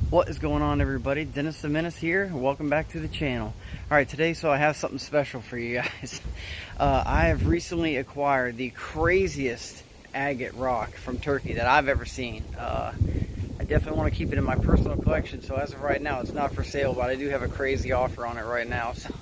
What is going on, everybody? Dennis the Menace here. Welcome back to the channel. Alright, today I have something special for you guys. I have recently acquired the craziest agate rock from Turkey that I've ever seen. I definitely want to keep it in my personal collection, so as of right now it's not for sale, but I do have a crazy offer on it right now, so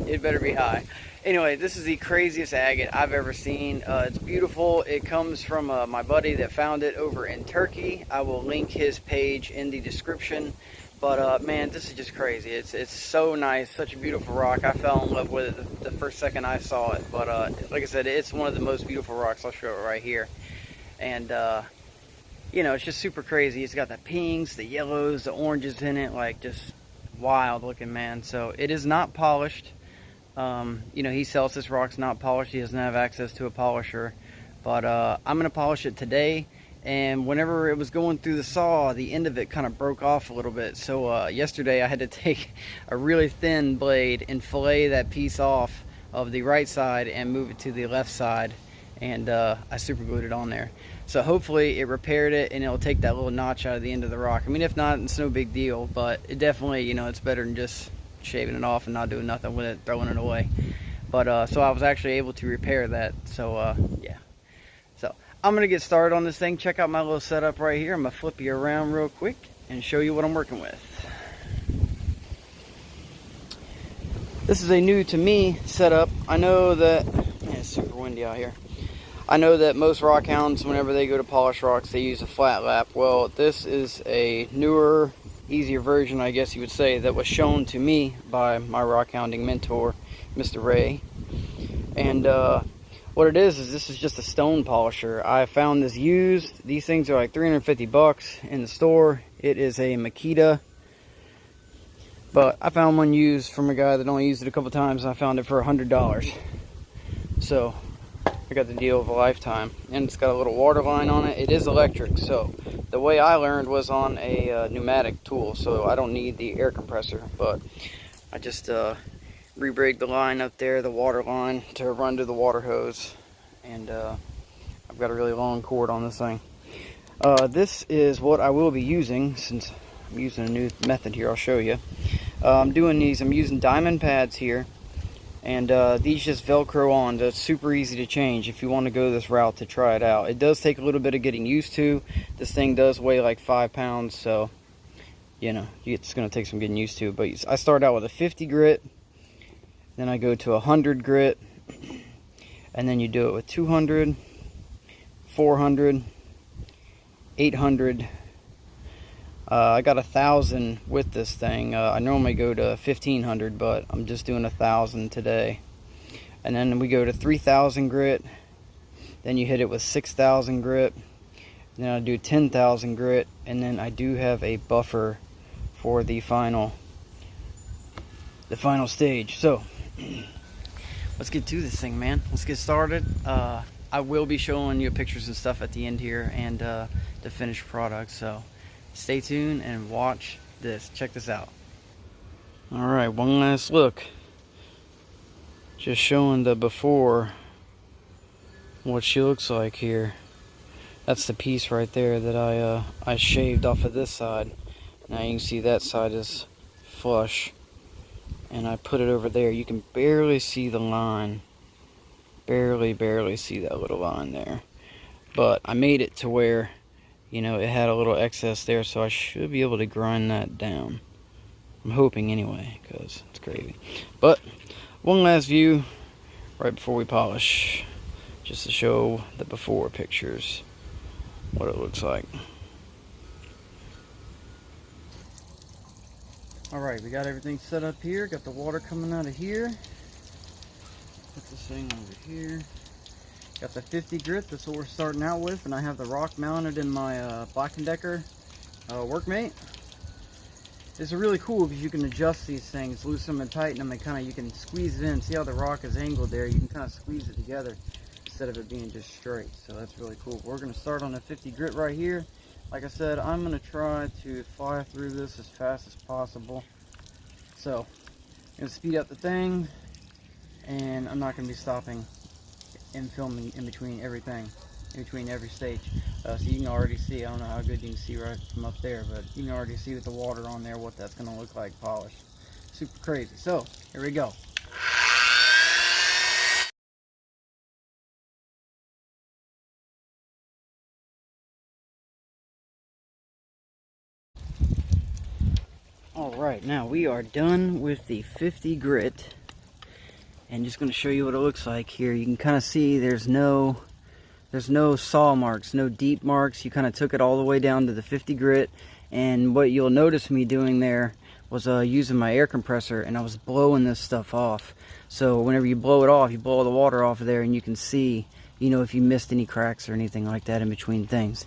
it better be high. Anyway, this is the craziest agate I've ever seen. It's beautiful. It comes from my buddy that found it over in Turkey. I will link his page in the description. But man, this is just crazy. It's so nice, such a beautiful rock. I fell in love with it the first second I saw it. But like I said, it's one of the most beautiful rocks. I'll show it right here. And you know, it's just super crazy. It's got the pinks, the yellows, the oranges in it, like just wild looking, man. So it is not polished. You know, he sells this rock's not polished. He doesn't have access to a polisher, but I'm gonna polish it today. And whenever it was going through the saw, the end of it kind of broke off a little bit. So yesterday I had to take a really thin blade and fillet that piece off of the right side and move it to the left side, and I super glued it on there. So hopefully it repaired it and it'll take that little notch out of the end of the rock. I mean, if not, it's no big deal, but it definitely, you know, it's better than just shaving it off and not doing nothing with it, throwing it away. But so I was actually able to repair that. So yeah, so I'm gonna get started on this thing. Check out my little setup right here. I'm gonna flip you around real quick and show you what I'm working with. This is a new to me setup. I know that it's super windy out here. I know that most rock hounds, whenever they go to polish rocks, they use a flat lap. Well, this is a newer, easier version, I guess you would say, that was shown to me by my rock hounding mentor, Mr. Ray. And what it is this is just a stone polisher. I found this used. These things are like 350 bucks in the store. It is a Makita, but I found one used from a guy that only used it a couple times, and I found it for $100. So I got the deal of a lifetime. And it's got a little water line on it. It is electric, so the way I learned was on a pneumatic tool, so I don't need the air compressor. But I just re-rigged the line up there, the water line, to run to the water hose. And I've got a really long cord on this thing. This is what I will be using, since I'm using a new method here. I'll show you. I'm using diamond pads here. And these just Velcro on. That's super easy to change if you want to go this route to try it out. It does take a little bit of getting used to. This thing does weigh like 5 pounds, so you know, it's going to take some getting used to. But I start out with a 50 grit, then I go to 100 grit, and then you do it with 200, 400, 800. I got 1,000 with this thing. I normally go to 1,500, but I'm just doing 1,000 today. And then we go to 3,000 grit. Then you hit it with 6,000 grit. Then I do 10,000 grit, and then I do have a buffer for the final stage. So let's get to this thing, man. Let's get started. I will be showing you pictures and stuff at the end here, and the finished product. So stay tuned and watch this. Check this out. Alright, one last look. Just showing the before, what she looks like here. That's the piece right there that I shaved off of this side. Now you can see that side is flush. And I put it over there. You can barely see the line. Barely see that little line there. But I made it to where, you know, it had a little excess there, so I should be able to grind that down. I'm hoping anyway, because it's crazy. But one last view right before we polish, just to show the before pictures, what it looks like. Alright, we got everything set up here. Got the water coming out of here. Put this thing over here. Got the 50 grit, that's what we're starting out with, and I have the rock mounted in my Black & Decker Workmate. This is really cool because you can adjust these things, loosen them and tighten them, and you can squeeze it in. See how the rock is angled there? You can kind of squeeze it together instead of it being just straight. So that's really cool. We're going to start on the 50 grit right here. Like I said, I'm going to try to fly through this as fast as possible. So I'm going to speed up the thing, and I'm not going to be stopping and filming in between everything. in between every stage. So you can already see, I don't know how good you can see right from up there, but you can already see with the water on there what that's going to look like polished. Super crazy. So here we go. Alright, now we are done with the 50 grit, and just going to show you what it looks like here. You can kind of see there's no saw marks, no deep marks. You kind of took it all the way down to the 50 grit, and what you'll notice me doing there was using my air compressor, and I was blowing this stuff off. So whenever you blow it off, you blow all the water off of there, and you can see, you know, if you missed any cracks or anything like that in between things.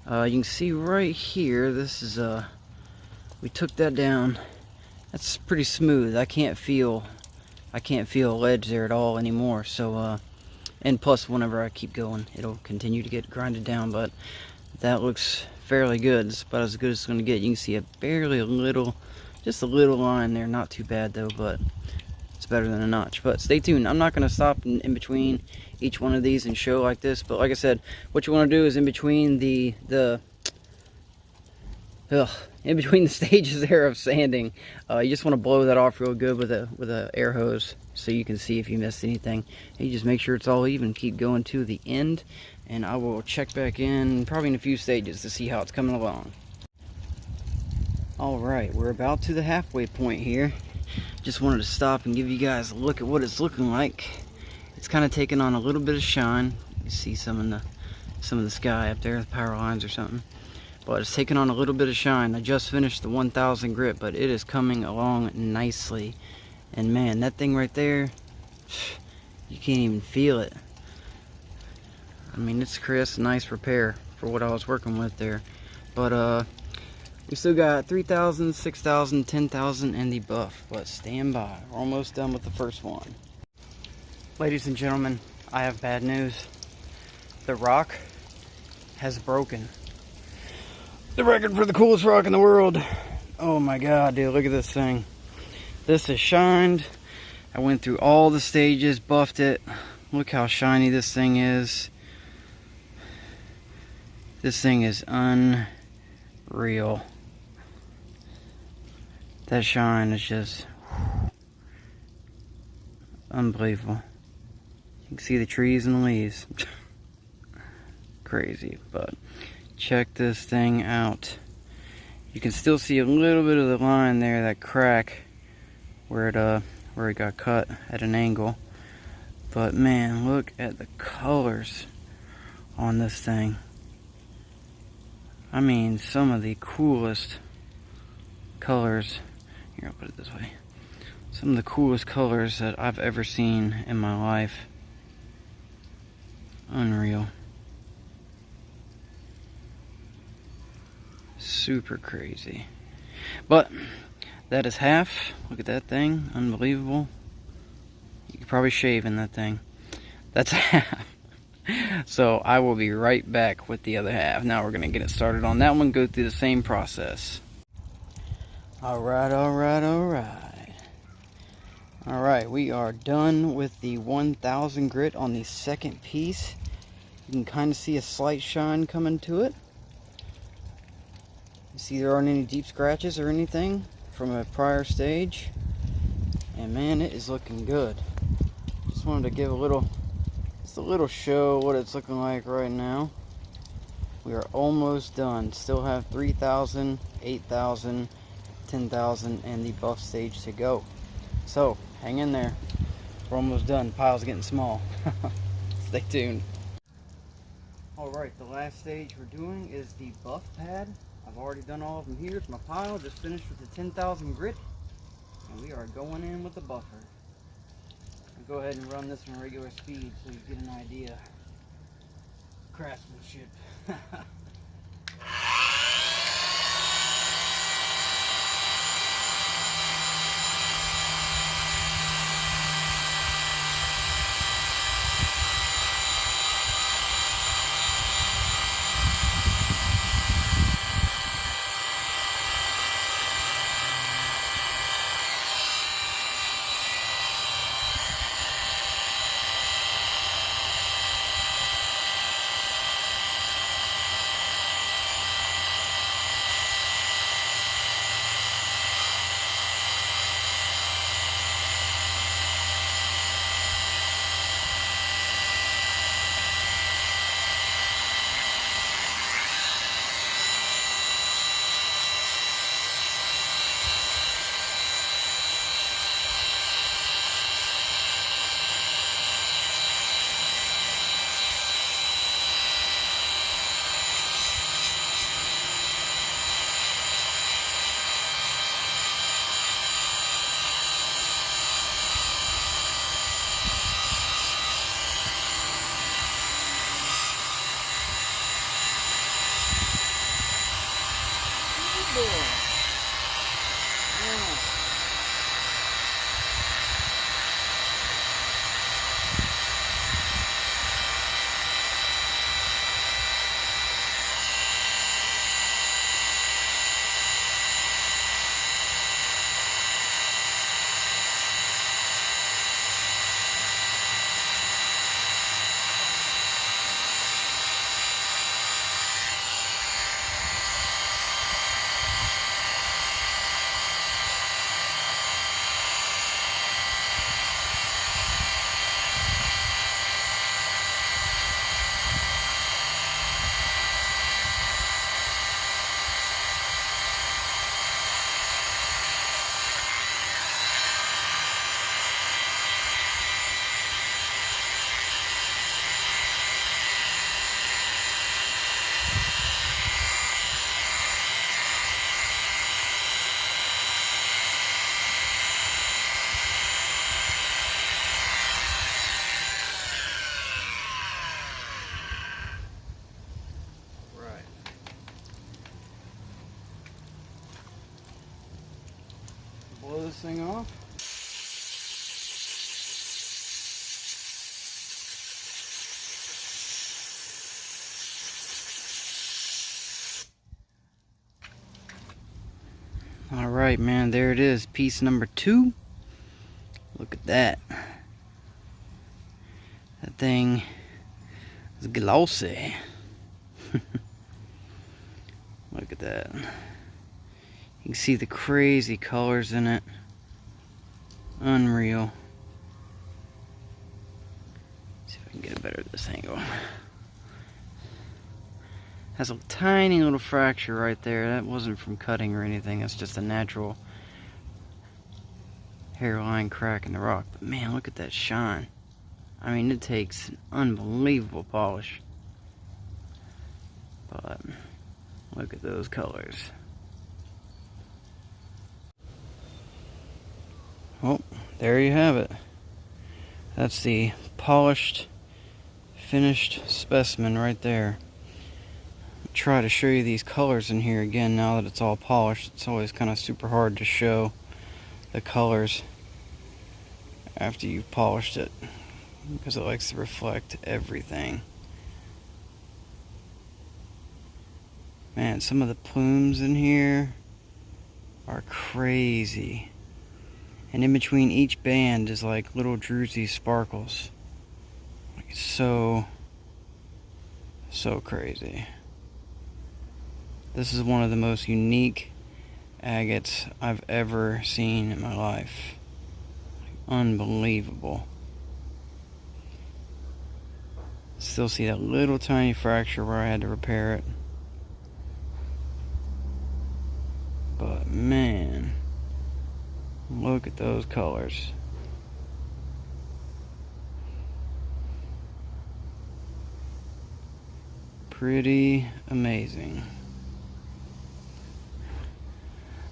You can see right here, this is we took that down. That's pretty smooth. I can't feel a ledge there at all anymore. So and plus whenever I keep going, it'll continue to get grinded down, but that looks fairly good. It's about as good as it's going to get. You can see just a little line there. Not too bad though, but it's better than a notch. But stay tuned. I'm not going to stop in between each one of these and show like this, but like I said, what you want to do is in between the stages there of sanding, you just want to blow that off real good with a air hose, so you can see if you missed anything. And you just make sure it's all even. Keep going to the end, and I will check back in probably in a few stages to see how it's coming along. All right, we're about to the halfway point here. Just wanted to stop and give you guys a look at what it's looking like. It's kind of taking on a little bit of shine. You see some of the sky up there, the power lines or something. But it's taking on a little bit of shine. I just finished the 1000 grit, but it is coming along nicely. And man, that thing right there, you can't even feel it. I mean, it's crisp, nice repair for what I was working with there. But we still got 3000, 6000, 10,000 and the buff. But stand by, we're almost done with the first one. Ladies and gentlemen, I have bad news. The rock has broken the record for the coolest rock in the world. Oh my god, dude, look at this thing. This is shined. I went through all the stages, buffed it. Look how shiny this thing is. This thing is unreal. That shine is just unbelievable. You can see the trees and the leaves. Crazy, but check this thing out. You can still see a little bit of the line there, that crack where it got cut at an angle. But man, look at the colors on this thing. I mean, some of the coolest colors. Here, I'll put it this way. Some of the coolest colors that I've ever seen in my life. Unreal. Super crazy. But that is half. Look at that thing. Unbelievable. You could probably shave in that thing. That's half. So I will be right back with the other half. Now we're going to get it started on that one. Go through the same process. Alright, alright, alright. Alright, we are done with the 1000 grit on the second piece. You can kind of see a slight shine coming to it. You see there aren't any deep scratches or anything from a prior stage. And man, it is looking good. Just wanted to give a little show what it's looking like right now. We are almost done. Still have 3000, 8000, 10,000 and the buff stage to go. So hang in there. We're almost done. The pile's getting small. Stay tuned. Alright, the last stage we're doing is the buff pad. I've already done all of them here. It's my pile. Just finished with the 10,000 grit. And we are going in with the buffer. I'll go ahead and run this on regular speed so you get an idea of craftsmanship. boy. Yeah. Blow this thing off. All right, man, there it is, piece number 2. Look at that. That thing is glossy. Look at that. You can see the crazy colors in it. Unreal. Let's see if I can get a better this angle. Has a tiny little fracture right there. That wasn't from cutting or anything. That's just a natural hairline crack in the rock. But man, look at that shine. I mean, it takes an unbelievable polish. But look at those colors. Well, there you have it. That's the polished, finished specimen right there. I'll try to show you these colors in here again now that it's all polished. It's always kind of super hard to show the colors after you've polished it because it likes to reflect everything. Man, some of the plumes in here are crazy. And in between each band is like little druzy sparkles. Like it's so crazy. This is one of the most unique agates I've ever seen in my life. Unbelievable. Still see that little tiny fracture where I had to repair it. But man, look at those colors. Pretty amazing.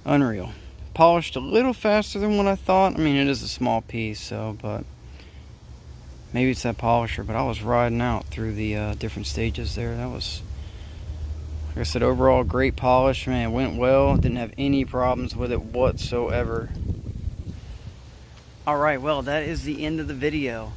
Unreal. Polished a little faster than what I thought. I mean, it is a small piece, so, but maybe it's that polisher. But I was riding out through the different stages there. That was, like I said, overall great polish. Man, it went well. Didn't have any problems with it whatsoever. Alright, well, that is the end of the video.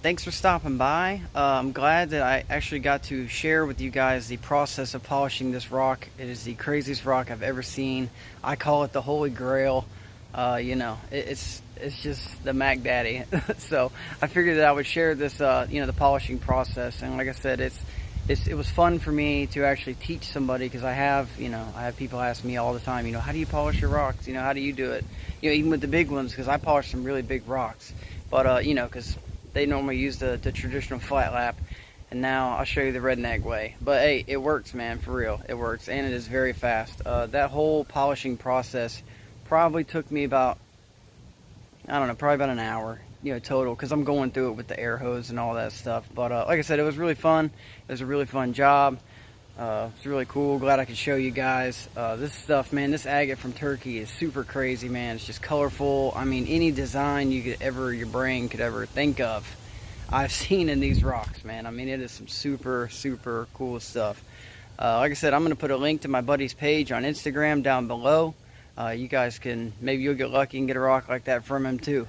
Thanks for stopping by. I'm glad that I actually got to share with you guys the process of polishing this rock. It is the craziest rock I've ever seen. I call it the Holy Grail. You know, it's just the Mac Daddy. So I figured that I would share this, you know, the polishing process. And like I said, it was fun for me to actually teach somebody, because I have people ask me all the time, you know, how do you polish your rocks? You know, how do you do it? You know, even with the big ones, because I polish some really big rocks. But, you know, because they normally use the traditional flat lap. And now I'll show you the redneck way. But, hey, it works, man, for real. It works, and it is very fast. That whole polishing process probably took me about, I don't know, probably about an hour, you know, total, because I'm going through it with the air hose and all that stuff. But like I said, it was really fun. It was a really fun job. It's really cool. Glad I could show you guys. This stuff, man, this agate from Turkey is super crazy, man. It's just colorful. I mean, any design your brain could ever think of, I've seen in these rocks, man. I mean, it is some super cool stuff. Like I said, I'm going to put a link to my buddy's page on Instagram down below. You guys can, maybe you'll get lucky and get a rock like that from him too.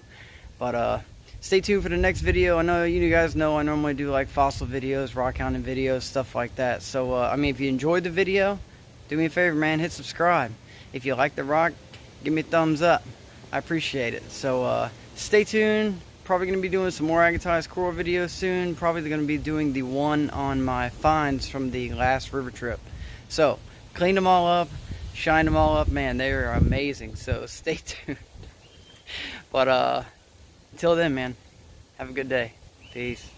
But stay tuned for the next video. I know you guys know I normally do like fossil videos, rock hounding videos, stuff like that. So I mean, if you enjoyed the video, do me a favor, man, hit subscribe. If you like the rock, give me a thumbs up. I appreciate it. So stay tuned. Probably going to be doing some more agatized coral videos soon. Probably going to be doing the one on my finds from the last river trip. So cleaned them all up, shined them all up. Man, they are amazing. So stay tuned. But until then, man, have a good day. Peace.